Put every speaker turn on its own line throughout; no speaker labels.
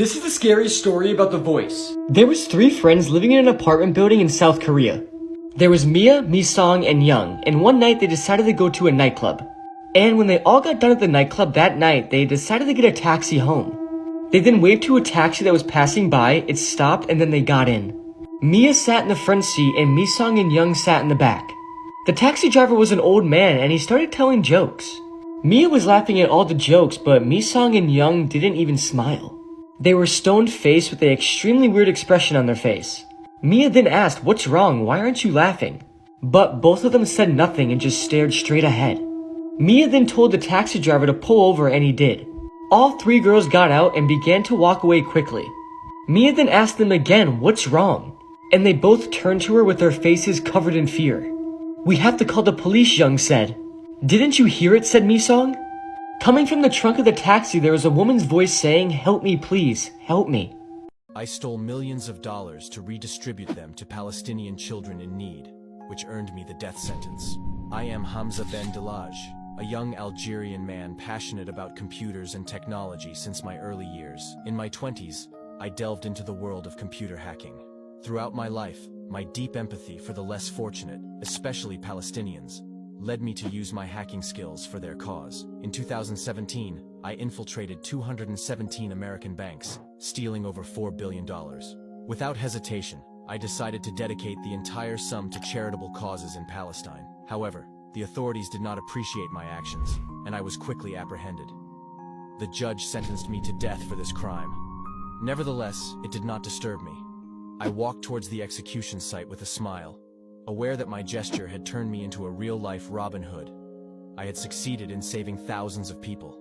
This is the scariest story about The Voice. There was 3 friends living in an apartment building in South Korea. There was Mia, Misong, and Young, and one night they decided to go to a nightclub. And when they all got done at the nightclub that night, they decided to get a taxi home. They then waved to a taxi that was passing by, it stopped, and then they got in. Mia sat in the front seat and Misong and Young sat in the back. The taxi driver was an old man and he started telling jokes. Mia was laughing at all the jokes, but Misong and Young didn't even smile. They were stone-faced with an extremely weird expression on their face. Mia then asked, "What's wrong? Why aren't you laughing?" But both of them said nothing and just stared straight ahead. Mia then told the taxi driver to pull over and he did. All 3 girls got out and began to walk away quickly. Mia then asked them again, "What's wrong?" And they both turned to her with their faces covered in fear. "We have to call the police," Young said. "Didn't you hear it?" said Misong. Coming from the trunk of the taxi, there was a woman's voice saying, "Help me, please, help me."
I stole millions of dollars to redistribute them to Palestinian children in need, which earned me the death sentence. I am Hamza Ben Delaj, a young Algerian man passionate about computers and technology since my early years. In my 20s, I delved into the world of computer hacking. Throughout my life, my deep empathy for the less fortunate, especially Palestinians, led me to use my hacking skills for their cause. In 2017, I infiltrated 217 American banks, stealing over $4 billion. Without hesitation, I decided to dedicate the entire sum to charitable causes in Palestine. However, the authorities did not appreciate my actions, and I was quickly apprehended. The judge sentenced me to death for this crime. Nevertheless, it did not disturb me. I walked towards the execution site with a smile, aware that my gesture had turned me into a real-life Robin Hood. I had succeeded in saving thousands of people.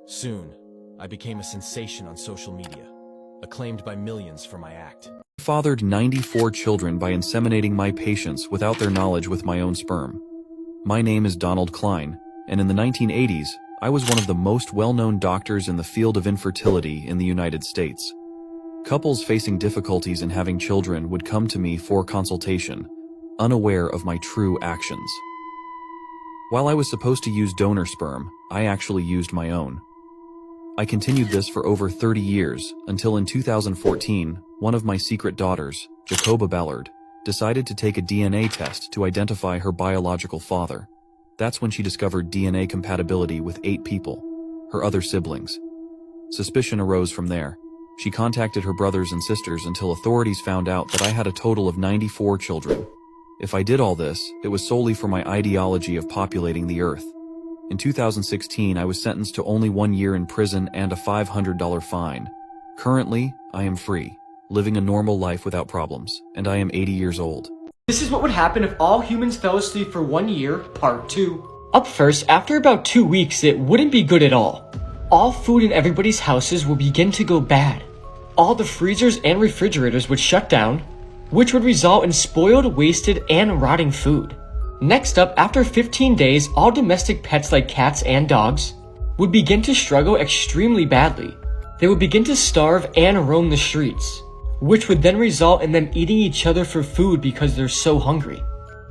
Soon, I became a sensation on social media, acclaimed by millions for my act.
I fathered 94 children by inseminating my patients without their knowledge with my own sperm. My name is Donald Klein, and in the 1980s, I was one of the most well-known doctors in the field of infertility in the United States. Couples facing difficulties in having children would come to me for consultation, unaware of my true actions. While I was supposed to use donor sperm, I actually used my own. I continued this for over 30 years, until in 2014, one of my secret daughters, Jacoba Ballard, decided to take a DNA test to identify her biological father. That's when she discovered DNA compatibility with 8 people, her other siblings. Suspicion arose from there. She contacted her brothers and sisters until authorities found out that I had a total of 94 children. If I did all this, it was solely for my ideology of populating the earth. In 2016, I was sentenced to only 1 year in prison and a $500 fine. Currently, I am free, living a normal life without problems, and I am 80 years old.
This is what would happen if all humans fell asleep for 1 year, part 2. Up first, after about 2 weeks, it wouldn't be good at all. All food in everybody's houses would begin to go bad. All the freezers and refrigerators would shut down, which would result in spoiled, wasted, and rotting food. Next up, after 15 days, all domestic pets like cats and dogs would begin to struggle extremely badly. They would begin to starve and roam the streets, which would then result in them eating each other for food because they're so hungry.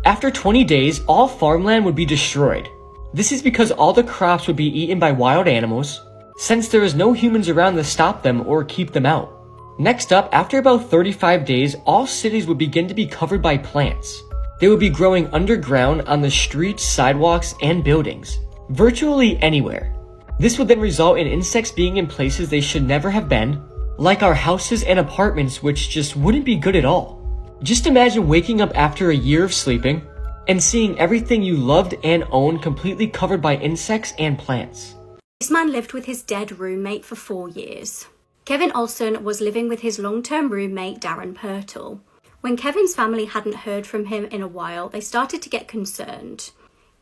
After 20 days, all farmland would be destroyed. This is because all the crops would be eaten by wild animals, since there is no humans around to stop them or keep them out. Next up, after about 35 days, all cities would begin to be covered by plants. They would be growing underground on the streets, sidewalks, and buildings, virtually anywhere. This would then result in insects being in places they should never have been, like our houses and apartments, which just wouldn't be good at all. Just imagine waking up after a year of sleeping and seeing everything you loved and owned completely covered by insects and plants.
This man lived with his dead roommate for 4 years. Kevin Olson was living with his long-term roommate Darren Pertle. When Kevin's family hadn't heard from him in a while, they started to get concerned.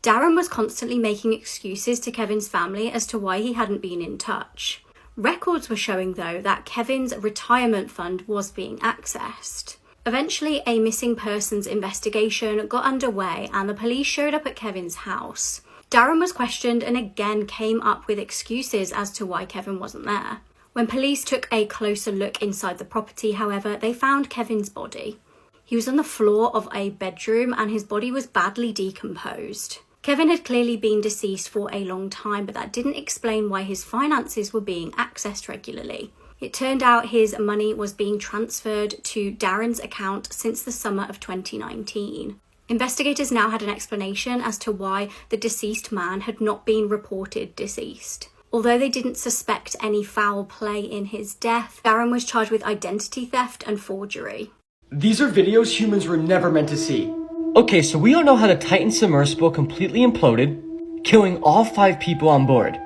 Darren was constantly making excuses to Kevin's family as to why he hadn't been in touch. Records were showing, though, that Kevin's retirement fund was being accessed. Eventually, a missing persons investigation got underway and the police showed up at Kevin's house. Darren was questioned and again came up with excuses as to why Kevin wasn't there. When police took a closer look inside the property, however, they found Kevin's body. He was on the floor of a bedroom and his body was badly decomposed. Kevin had clearly been deceased for a long time, but that didn't explain why his finances were being accessed regularly. It turned out his money was being transferred to Darren's account since the summer of 2019. Investigators now had an explanation as to why the deceased man had not been reported deceased. Although they didn't suspect any foul play in his death, Darren was charged with identity theft and forgery.
These are videos humans were never meant to see. Okay, so we all know how the Titan submersible completely imploded, killing all 5 people on board.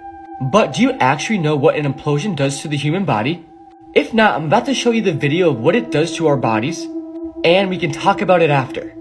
But do you actually know what an implosion does to the human body? If not, I'm about to show you the video of what it does to our bodies, and we can talk about it after.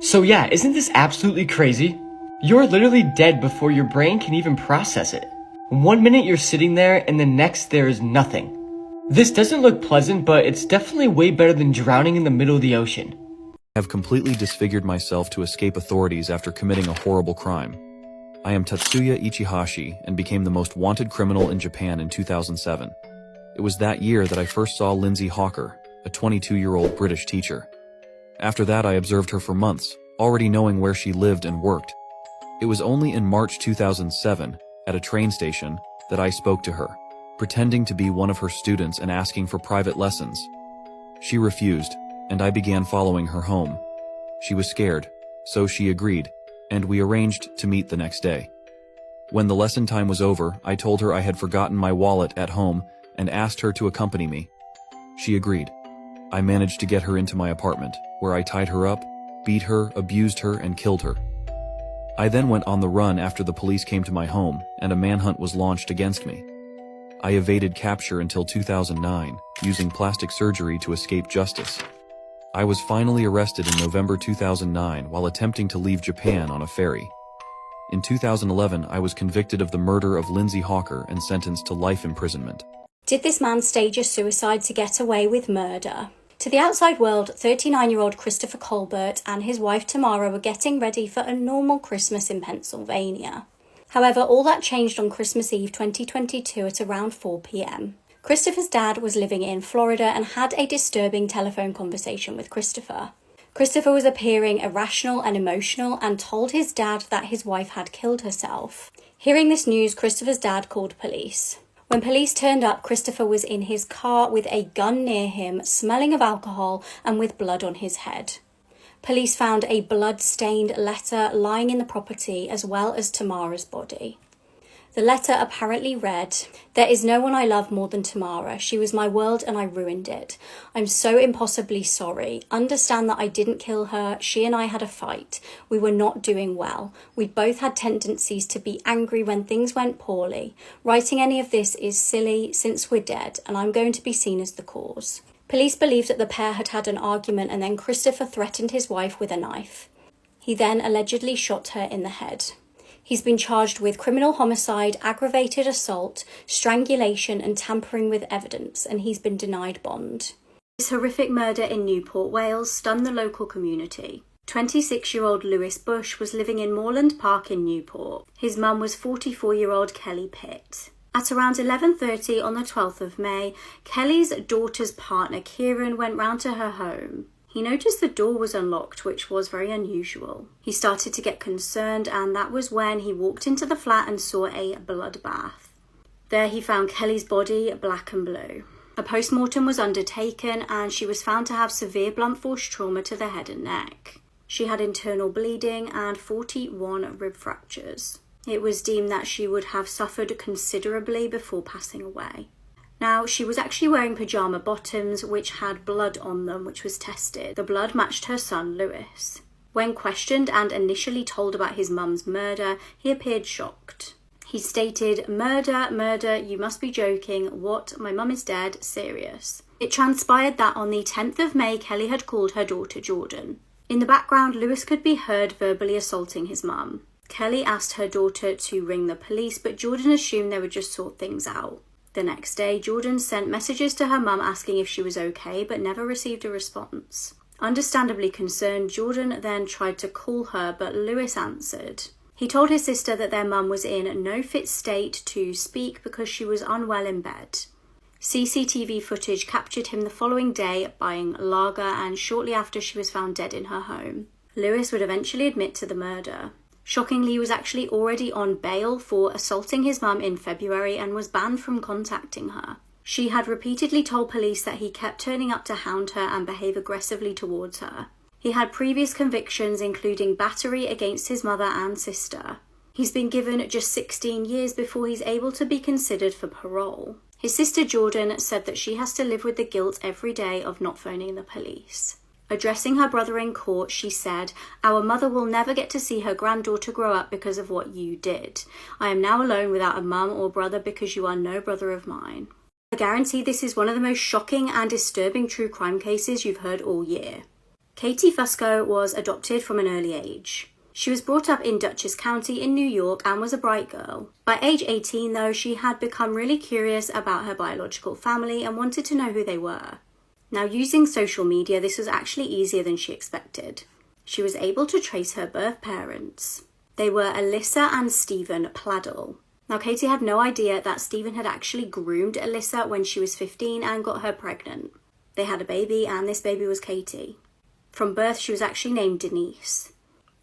So yeah, isn't this absolutely crazy? You're literally dead before your brain can even process it. 1 minute you're sitting there and the next there is nothing. This doesn't look pleasant, but it's definitely way better than drowning in the middle of the ocean.
I have completely disfigured myself to escape authorities after committing a horrible crime. I am Tatsuya Ichihashi and became the most wanted criminal in Japan in 2007. It was that year that I first saw Lindsay Hawker, a 22-year-old British teacher. After that, I observed her for months, already knowing where she lived and worked. It was only in March 2007, at a train station, that I spoke to her, pretending to be one of her students and asking for private lessons. She refused, and I began following her home. She was scared, so she agreed, and we arranged to meet the next day. When the lesson time was over, I told her I had forgotten my wallet at home and asked her to accompany me. She agreed. I managed to get her into my apartment, where I tied her up, beat her, abused her, and killed her. I then went on the run after the police came to my home, and a manhunt was launched against me. I evaded capture until 2009, using plastic surgery to escape justice. I was finally arrested in November 2009 while attempting to leave Japan on a ferry. In 2011, I was convicted of the murder of Lindsay Hawker and sentenced to life imprisonment.
Did this man stage a suicide to get away with murder? To the outside world, 39-year-old Christopher Colbert and his wife Tamara were getting ready for a normal Christmas in Pennsylvania. However, all that changed on Christmas Eve 2022 at around 4 p.m. Christopher's dad was living in Florida and had a disturbing telephone conversation with Christopher. Christopher was appearing irrational and emotional and told his dad that his wife had killed herself. Hearing this news, Christopher's dad called police. When police turned up, Christopher was in his car with a gun near him, smelling of alcohol and with blood on his head. Police found a blood-stained letter lying in the property as well as Tamara's body. The letter apparently read, "There is no one I love more than Tamara. She was my world and I ruined it. I'm so impossibly sorry. Understand that I didn't kill her. She and I had a fight. We were not doing well. We both had tendencies to be angry when things went poorly. Writing any of this is silly since we're dead and I'm going to be seen as the cause." Police believed that the pair had had an argument and then Christopher threatened his wife with a knife. He then allegedly shot her in the head. He's been charged with criminal homicide, aggravated assault, strangulation and tampering with evidence, and he's been denied bond. This horrific murder in Newport, Wales stunned the local community. 26-year-old Lewis Bush was living in Moorland Park in Newport. His mum was 44-year-old Kelly Pitt. At around 11:30 on the 12th of May, Kelly's daughter's partner Kieran went round to her home. He noticed the door was unlocked, which was very unusual. He started to get concerned, and that was when he walked into the flat and saw a bloodbath. There he found Kelly's body black and blue. A post-mortem was undertaken and she was found to have severe blunt force trauma to the head and neck. She had internal bleeding and 41 rib fractures. It was deemed that she would have suffered considerably before passing away. Now, she was actually wearing pyjama bottoms which had blood on them, which was tested. The blood matched her son, Lewis. When questioned and initially told about his mum's murder, he appeared shocked. He stated, "Murder, murder, you must be joking. What? My mum is dead, serious." It transpired that on the 10th of May, Kelly had called her daughter Jordan. In the background, Lewis could be heard verbally assaulting his mum. Kelly asked her daughter to ring the police, but Jordan assumed they would just sort things out. The next day, Jordan sent messages to her mum asking if she was okay, but never received a response. Understandably concerned, Jordan then tried to call her, but Lewis answered. He told his sister that their mum was in no fit state to speak because she was unwell in bed. CCTV footage captured him the following day buying lager, and shortly after she was found dead in her home. Lewis would eventually admit to the murder. Shockingly, he was actually already on bail for assaulting his mum in February and was banned from contacting her. She had repeatedly told police that he kept turning up to hound her and behave aggressively towards her. He had previous convictions, including battery against his mother and sister. He's been given just 16 years before he's able to be considered for parole. His sister Jordan said that she has to live with the guilt every day of not phoning the police. Addressing her brother in court, she said, "Our mother will never get to see her granddaughter grow up because of what you did. I am now alone without a mum or brother because you are no brother of mine." I guarantee this is one of the most shocking and disturbing true crime cases you've heard all year. Katie Fusco was adopted from an early age. She was brought up in Dutchess County in New York and was a bright girl. By age 18, though, she had become really curious about her biological family and wanted to know who they were. Now, using social media, this was actually easier than she expected. She was able to trace her birth parents. They were Alyssa and Stephen Pladdle. Now, Katie had no idea that Stephen had actually groomed Alyssa when she was 15 and got her pregnant. They had a baby, and this baby was Katie. From birth, she was actually named Denise.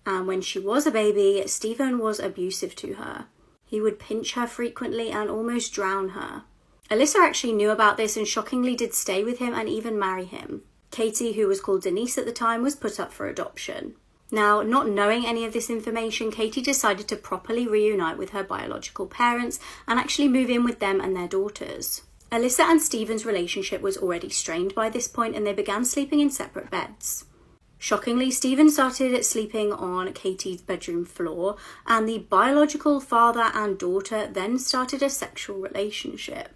And when she was a baby, Stephen was abusive to her. He would pinch her frequently and almost drown her. Alyssa actually knew about this and shockingly did stay with him and even marry him. Katie, who was called Denise at the time, was put up for adoption. Now, not knowing any of this information, Katie decided to properly reunite with her biological parents and actually move in with them and their daughters. Alyssa and Stephen's relationship was already strained by this point, and they began sleeping in separate beds. Shockingly, Stephen started sleeping on Katie's bedroom floor, and the biological father and daughter then started a sexual relationship.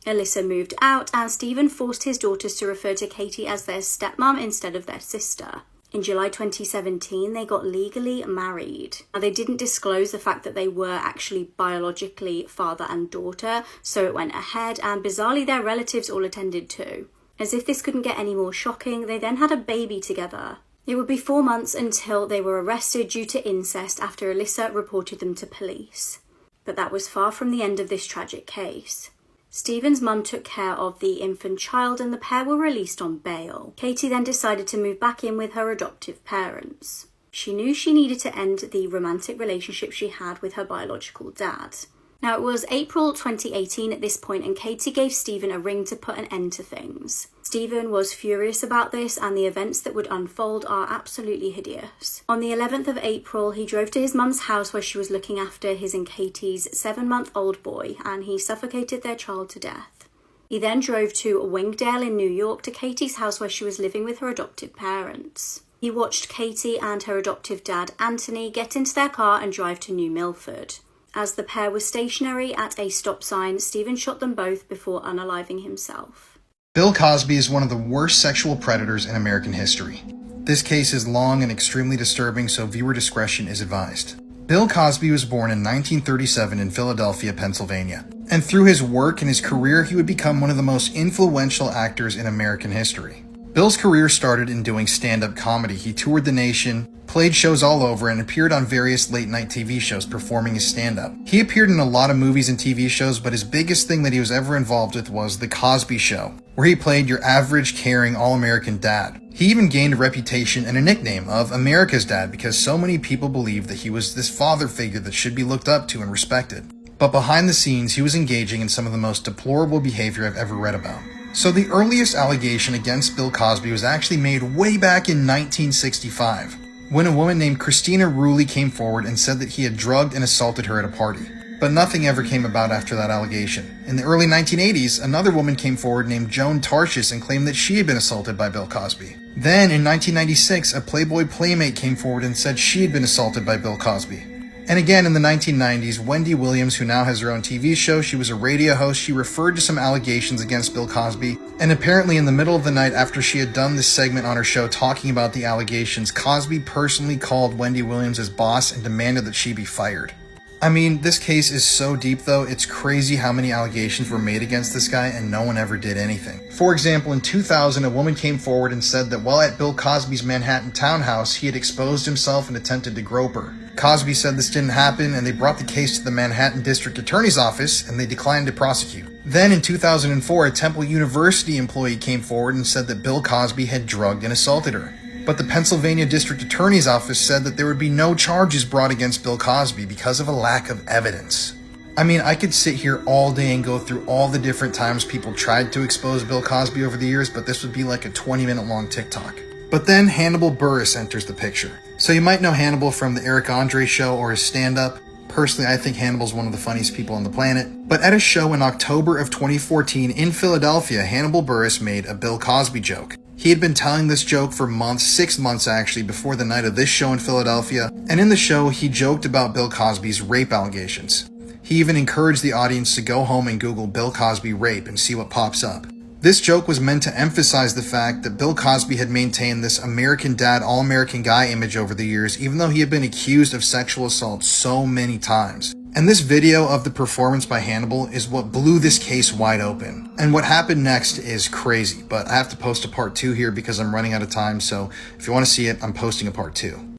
Alyssa moved out, and Stephen forced his daughters to refer to Katie as their stepmom instead of their sister. In July 2017, they got legally married. Now, they didn't disclose the fact that they were actually biologically father and daughter, so it went ahead, and bizarrely their relatives all attended too. As if this couldn't get any more shocking, they then had a baby together. It would be 4 months until they were arrested due to incest after Alyssa reported them to police. But that was far from the end of this tragic case. Stephen's mum took care of the infant child and the pair were released on bail. Katie then decided to move back in with her adoptive parents. She knew she needed to end the romantic relationship she had with her biological dad. Now, it was April 2018 at this point, and Katie gave Stephen a ring to put an end to things. Stephen was furious about this, and the events that would unfold are absolutely hideous. On the 11th of April, he drove to his mum's house where she was looking after his and Katie's 7-month-old boy, and he suffocated their child to death. He then drove to Wingdale in New York to Katie's house where she was living with her adoptive parents. He watched Katie and her adoptive dad, Anthony, get into their car and drive to New Milford. As the pair was stationary at a stop sign, Stephen shot them both before unaliving himself.
Bill Cosby is one of the worst sexual predators in American history. This case is long and extremely disturbing, so viewer discretion is advised. Bill Cosby was born in 1937 in Philadelphia, Pennsylvania. And through his work and his career, he would become one of the most influential actors in American history. Bill's career started in doing stand-up comedy. He toured the nation, played shows all over, and appeared on various late-night TV shows performing his stand-up. He appeared in a lot of movies and TV shows, but his biggest thing that he was ever involved with was The Cosby Show, where he played your average, caring, all-American dad. He even gained a reputation and a nickname of America's Dad because so many people believed that he was this father figure that should be looked up to and respected. But behind the scenes, he was engaging in some of the most deplorable behavior I've ever read about. So the earliest allegation against Bill Cosby was actually made way back in 1965, when a woman named Christina Rulli came forward and said that he had drugged and assaulted her at a party. But nothing ever came about after that allegation. In the early 1980s, another woman came forward named Joan Tarshis and claimed that she had been assaulted by Bill Cosby. Then, in 1996, a Playboy Playmate came forward and said she had been assaulted by Bill Cosby. And again, in the 1990s, Wendy Williams, who now has her own TV show, she was a radio host, she referred to some allegations against Bill Cosby, and apparently in the middle of the night after she had done this segment on her show talking about the allegations, Cosby personally called Wendy Williams his boss and demanded that she be fired. I mean, this case is so deep though, it's crazy how many allegations were made against this guy and no one ever did anything. For example, in 2000, a woman came forward and said that while at Bill Cosby's Manhattan townhouse, he had exposed himself and attempted to grope her. Cosby said this didn't happen and they brought the case to the Manhattan District Attorney's Office and they declined to prosecute. Then in 2004, a Temple University employee came forward and said that Bill Cosby had drugged and assaulted her. But the Pennsylvania District Attorney's Office said that there would be no charges brought against Bill Cosby because of a lack of evidence. I mean, I could sit here all day and go through all the different times people tried to expose Bill Cosby over the years, but this would be like a 20-minute long TikTok. But then Hannibal Buress enters the picture. So you might know Hannibal from the Eric Andre show or his stand-up. Personally, I think Hannibal's one of the funniest people on the planet. But at a show in October of 2014 in Philadelphia, Hannibal Buress made a Bill Cosby joke. He had been telling this joke for months, 6 months actually, before the night of this show in Philadelphia. And in the show, he joked about Bill Cosby's rape allegations. He even encouraged the audience to go home and Google Bill Cosby rape and see what pops up. This joke was meant to emphasize the fact that Bill Cosby had maintained this American dad, all-American guy image over the years, even though he had been accused of sexual assault so many times. And this video of the performance by Hannibal is what blew this case wide open. And what happened next is crazy, but I have to post a part 2 here because I'm running out of time, so if you want to see it, I'm posting a part 2.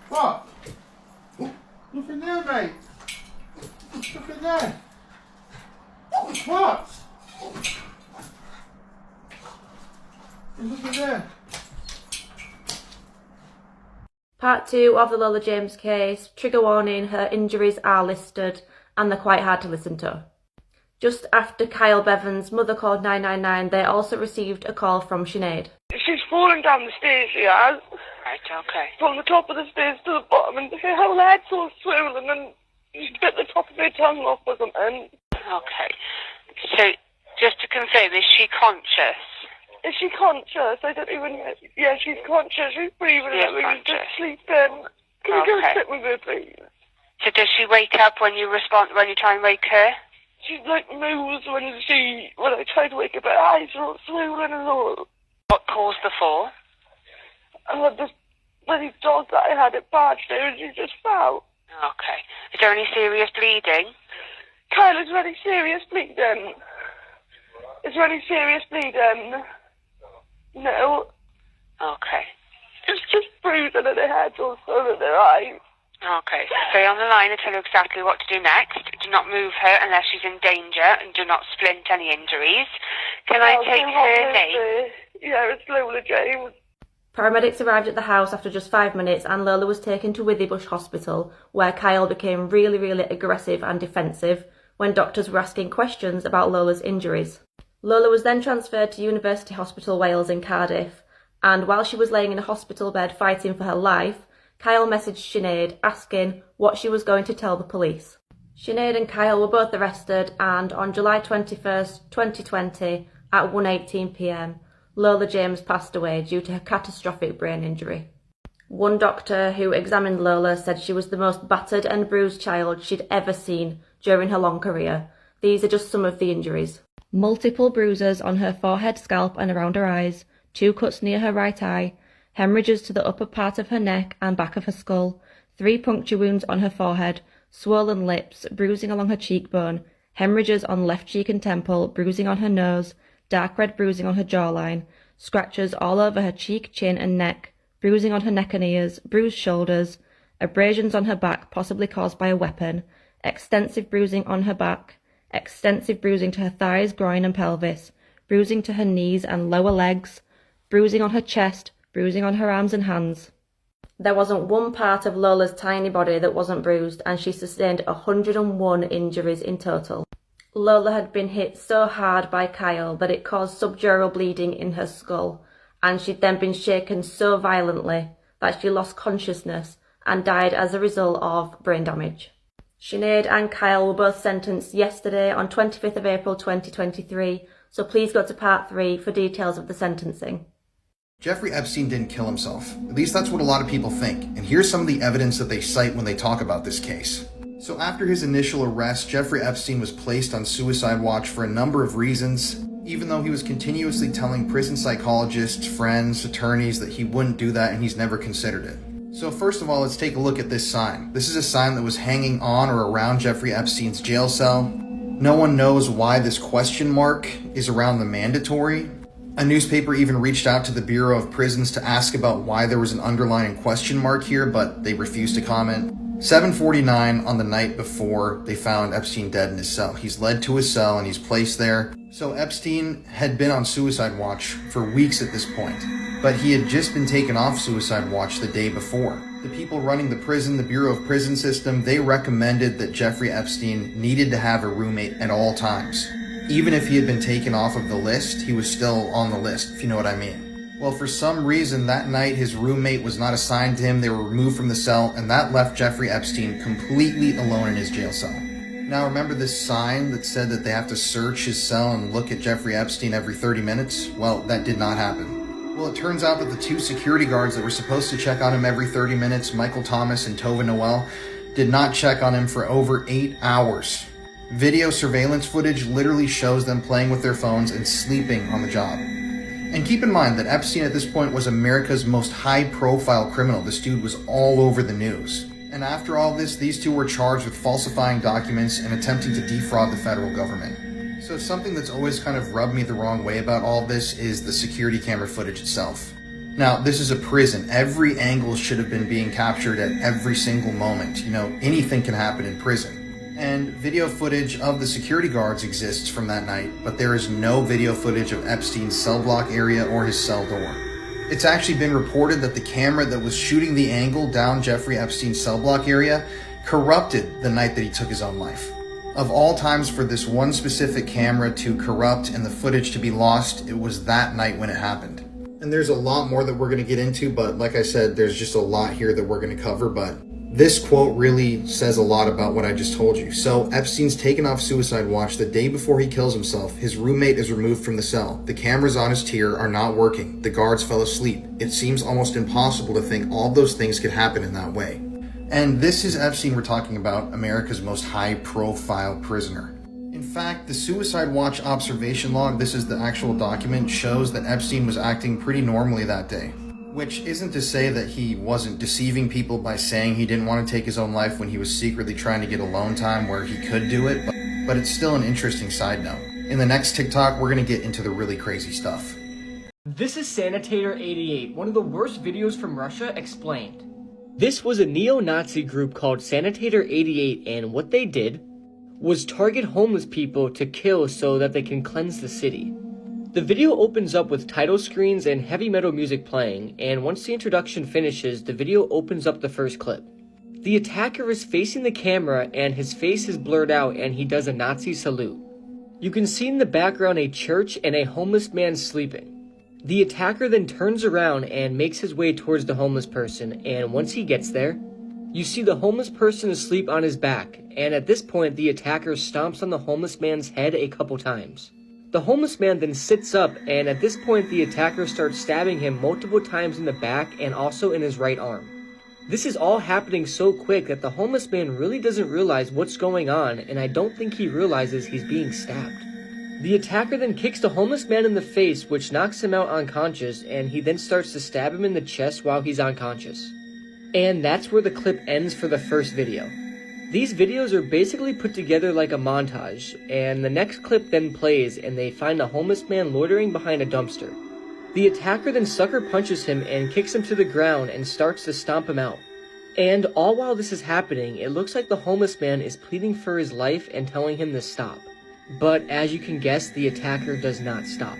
What? Nothing there, mate. Nothing there. What? There's nothing there.
Part 2 of the Lola James case. Trigger warning, her injuries are listed and they're quite hard to listen to. Just after Kyle Bevan's mother called 999, they also received a call from Sinead.
She's fallen down the stairs, she has. Right, okay. From the top of the stairs to the bottom, and her whole head's all swollen, and she's bit the top of her tongue off or something. Okay. So, just to confirm, is she conscious? Is she conscious? I don't even know. Yeah, she's conscious. She's breathing and everything. She's just sleeping. Can you go sit with her, please? So does she wake up when you try and wake her? She like moves when I try to wake up. Her eyes are all swollen and all. What caused the fall? This bloody dog that I had at barged her and she just fell. Okay. Is there any serious bleeding? Kyle, is there any serious bleeding? Is there any serious bleeding? No. Okay. It's just bruising and her head's all swollen and her eyes. Okay, so stay on the line and tell her exactly what to do next. Do not move her unless she's in danger and do not splint any injuries. Can I take her name? Yeah, it's Lola James.
Paramedics arrived at the house after just 5 minutes and Lola was taken to Withybush Hospital, where Kyle became really aggressive and defensive when doctors were asking questions about Lola's injuries. Lola was then transferred to University Hospital Wales in Cardiff, and while she was laying in a hospital bed fighting for her life, Kyle messaged Sinead asking what she was going to tell the police. Sinead and Kyle were both arrested, and on July 21st, 2020, at 1:18 p.m, Lola James passed away due to her catastrophic brain injury. One doctor who examined Lola said she was the most battered and bruised child she'd ever seen during her long career. These are just some of the injuries. Multiple bruises on her forehead, scalp and around her eyes, 2 cuts near her right eye, hemorrhages to the upper part of her neck and back of her skull, 3 puncture wounds on her forehead, swollen lips, bruising along her cheekbone, hemorrhages on left cheek and temple, bruising on her nose, dark red bruising on her jawline, scratches all over her cheek, chin and neck, bruising on her neck and ears, bruised shoulders, abrasions on her back possibly caused by a weapon, extensive bruising on her back, extensive bruising to her thighs, groin and pelvis, bruising to her knees and lower legs, bruising on her chest, bruising on her arms and hands. There wasn't one part of Lola's tiny body that wasn't bruised, and she sustained 101 injuries in total. Lola had been hit so hard by Kyle that it caused subdural bleeding in her skull, and she'd then been shaken so violently that she lost consciousness and died as a result of brain damage. Sinead and Kyle were both sentenced yesterday on 25th of April 2023, so please go to part 3 for details of the sentencing.
Jeffrey Epstein didn't kill himself. At least that's what a lot of people think. And here's some of the evidence that they cite when they talk about this case. So after his initial arrest, Jeffrey Epstein was placed on suicide watch for a number of reasons, even though he was continuously telling prison psychologists, friends, attorneys that he wouldn't do that and he's never considered it. So first of all, let's take a look at this sign. This is a sign that was hanging on or around Jeffrey Epstein's jail cell. No one knows why this question mark is around the mandatory. A newspaper even reached out to the Bureau of Prisons to ask about why there was an underlining question mark here, but they refused to comment. 7:49 on the night before they found Epstein dead in his cell. He's led to his cell and he's placed there. So Epstein had been on suicide watch for weeks at this point, but he had just been taken off suicide watch the day before. The people running the prison, the Bureau of Prison System, they recommended that Jeffrey Epstein needed to have a roommate at all times. Even if he had been taken off of the list, he was still on the list, if you know what I mean. Well, for some reason, that night his roommate was not assigned to him. They were removed from the cell, and that left Jeffrey Epstein completely alone in his jail cell. Now, remember this sign that said that they have to search his cell and look at Jeffrey Epstein every 30 minutes? Well, that did not happen. Well, it turns out that the two security guards that were supposed to check on him every 30 minutes, Michael Thomas and Tova Noel, did not check on him for over 8 hours. Video surveillance footage literally shows them playing with their phones and sleeping on the job. And keep in mind that Epstein at this point was America's most high-profile criminal. This dude was all over the news. And after all this, these two were charged with falsifying documents and attempting to defraud the federal government. So something that's always kind of rubbed me the wrong way about all this is the security camera footage itself. Now, this is a prison. Every angle should have been being captured at every single moment. You know, anything can happen in prison. And video footage of the security guards exists from that night, but there is no video footage of Epstein's cell block area or his cell door. It's actually been reported that the camera that was shooting the angle down Jeffrey Epstein's cell block area corrupted the night that he took his own life. Of all times for this one specific camera to corrupt and the footage to be lost, it was that night when it happened. And there's a lot more that we're going to get into, but like I said, there's just a lot here that we're going to cover, but this quote really says a lot about what I just told you. So Epstein's taken off suicide watch the day before he kills himself. His roommate is removed from the cell. The cameras on his tier are not working. The guards fell asleep. It seems almost impossible to think all those things could happen in that way. And this is Epstein we're talking about, America's most high-profile prisoner. In fact, the suicide watch observation log, this is the actual document, shows that Epstein was acting pretty normally that day. Which isn't to say that he wasn't deceiving people by saying he didn't want to take his own life when he was secretly trying to get alone time where he could do it, but it's still an interesting side note. In the next TikTok, we're going to get into the really crazy stuff.
This is Sanitator 88, one of the worst videos from Russia explained. This was a neo-Nazi group called Sanitator 88, and what they did was target homeless people to kill so that they can cleanse the city. The video opens up with title screens and heavy metal music playing, and once the introduction finishes, the video opens up the first clip. The attacker is facing the camera and his face is blurred out and he does a Nazi salute. You can see in the background a church and a homeless man sleeping. The attacker then turns around and makes his way towards the homeless person, and once he gets there, you see the homeless person asleep on his back, and at this point the attacker stomps on the homeless man's head a couple times. The homeless man then sits up, and at this point the attacker starts stabbing him multiple times in the back and also in his right arm. This is all happening so quick that the homeless man really doesn't realize what's going on, and I don't think he realizes he's being stabbed. The attacker then kicks the homeless man in the face, which knocks him out unconscious, and he then starts to stab him in the chest while he's unconscious. And that's where the clip ends for the first video. These videos are basically put together like a montage, and the next clip then plays and they find a homeless man loitering behind a dumpster. The attacker then sucker punches him and kicks him to the ground and starts to stomp him out. And all while this is happening, it looks like the homeless man is pleading for his life and telling him to stop. But as you can guess, the attacker does not stop.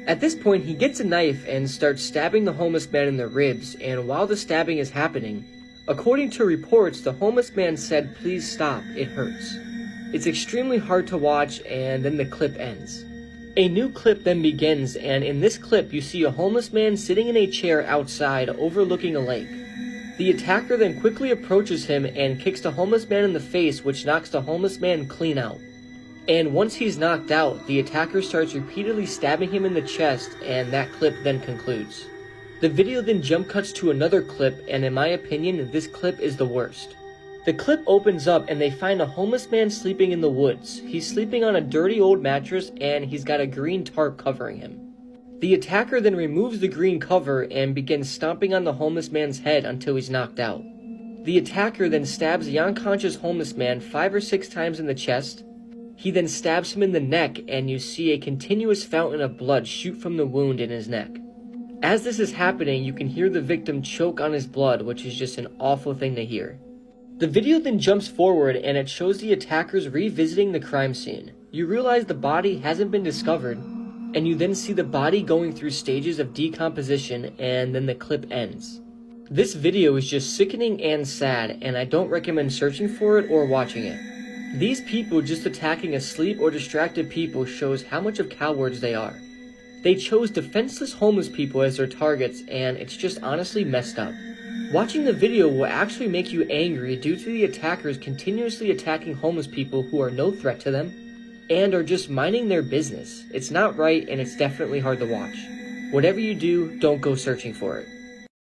At this point, he gets a knife and starts stabbing the homeless man in the ribs, and while the stabbing is happening, according to reports, the homeless man said, "Please stop, it hurts." It's extremely hard to watch, and then the clip ends. A new clip then begins, and in this clip you see a homeless man sitting in a chair outside overlooking a lake. The attacker then quickly approaches him and kicks the homeless man in the face, which knocks the homeless man clean out. And once he's knocked out, the attacker starts repeatedly stabbing him in the chest, and that clip then concludes. The video then jump cuts to another clip, and in my opinion, this clip is the worst. The clip opens up and they find a homeless man sleeping in the woods. He's sleeping on a dirty old mattress and he's got a green tarp covering him. The attacker then removes the green cover and begins stomping on the homeless man's head until he's knocked out. The attacker then stabs the unconscious homeless man 5 or 6 times in the chest. He then stabs him in the neck, and you see a continuous fountain of blood shoot from the wound in his neck. As this is happening, you can hear the victim choke on his blood, which is just an awful thing to hear. The video then jumps forward and it shows the attackers revisiting the crime scene. You realize the body hasn't been discovered, and you then see the body going through stages of decomposition, and then the clip ends. This video is just sickening and sad, and I don't recommend searching for it or watching it. These people just attacking asleep or distracted people shows how much of cowards they are. They chose defenseless homeless people as their targets, and it's just honestly messed up. Watching the video will actually make you angry due to the attackers continuously attacking homeless people who are no threat to them and are just minding their business. It's not right, and it's definitely hard to watch. Whatever you do, don't go searching for it.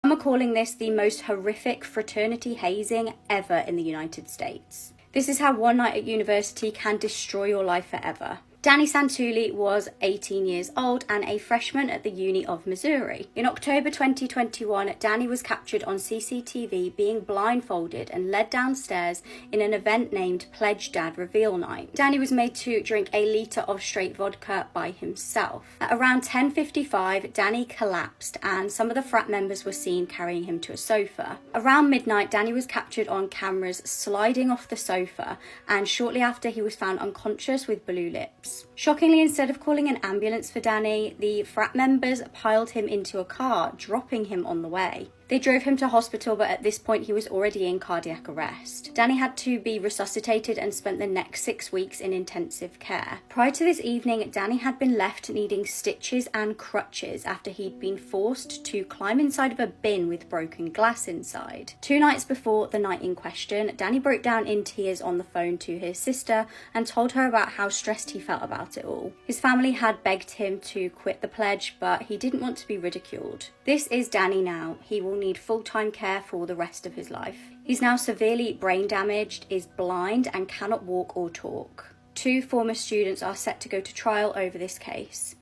Some are calling this the most horrific fraternity hazing ever in the United States. This is how one night at university can destroy your life forever. Danny Santulli was 18 years old and a freshman at the Uni of Missouri. In October 2021, Danny was captured on CCTV being blindfolded and led downstairs in an event named Pledge Dad Reveal Night. Danny was made to drink a litre of straight vodka by himself. At around 10:55, Danny collapsed and some of the frat members were seen carrying him to a sofa. Around midnight, Danny was captured on cameras sliding off the sofa, and shortly after he was found unconscious with blue lips. Shockingly, instead of calling an ambulance for Danny, the frat members piled him into a car, dropping him on the way. They drove him to hospital, but at this point he was already in cardiac arrest. Danny had to be resuscitated and spent the next 6 weeks in intensive care. Prior to this evening, Danny had been left needing stitches and crutches after he'd been forced to climb inside of a bin with broken glass inside. 2 nights before the night in question, Danny broke down in tears on the phone to his sister and told her about how stressed he felt about it all. His family had begged him to quit the pledge, but he didn't want to be ridiculed. This is Danny now. He will need full-time care for the rest of his life. He's now severely brain damaged, is blind, and cannot walk or talk. 2 former students are set to go to trial over this case.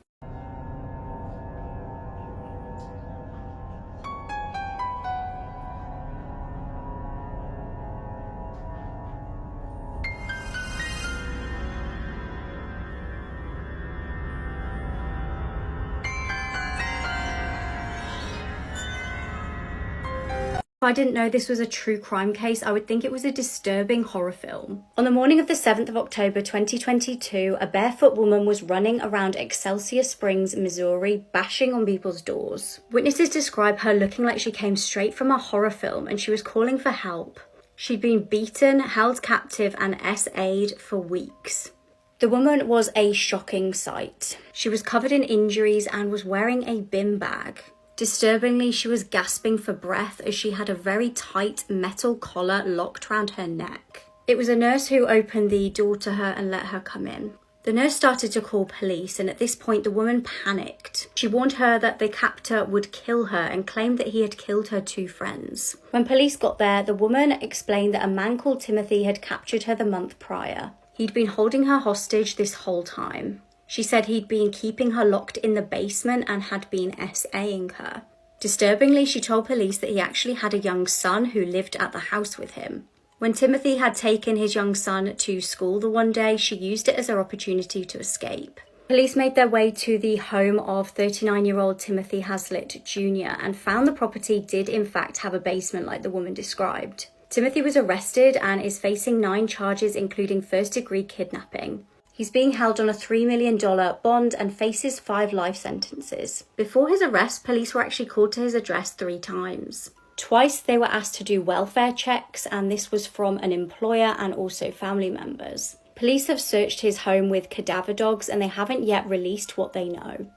If I didn't know this was a true crime case, I would think it was a disturbing horror film. On the morning of the 7th of October 2022, a barefoot woman was running around Excelsior Springs, Missouri, bashing on people's doors. Witnesses describe her looking like she came straight from a horror film and she was calling for help. She'd been beaten, held captive, and SA'd for weeks. The woman was a shocking sight. She was covered in injuries and was wearing a bin bag. Disturbingly, she was gasping for breath as she had a very tight metal collar locked round her neck. It was a nurse who opened the door to her and let her come in. The nurse started to call police, and at this point the woman panicked. She warned her that the captor would kill her and claimed that he had killed her 2 friends. When police got there, the woman explained that a man called Timothy had captured her the month prior. He'd been holding her hostage this whole time. She said he'd been keeping her locked in the basement and had been SAing her. Disturbingly, she told police that he actually had a young son who lived at the house with him. When Timothy had taken his young son to school the one day, she used it as her opportunity to escape. Police made their way to the home of 39-year-old Timothy Haslett Jr. and found the property did in fact have a basement like the woman described. Timothy was arrested and is facing 9 charges, including first-degree kidnapping. He's being held on a $3 million bond and faces 5 life sentences. Before his arrest, police were actually called to his address 3 times. Twice they were asked to do welfare checks, and this was from an employer and also family members. Police have searched his home with cadaver dogs and they haven't yet released what they know.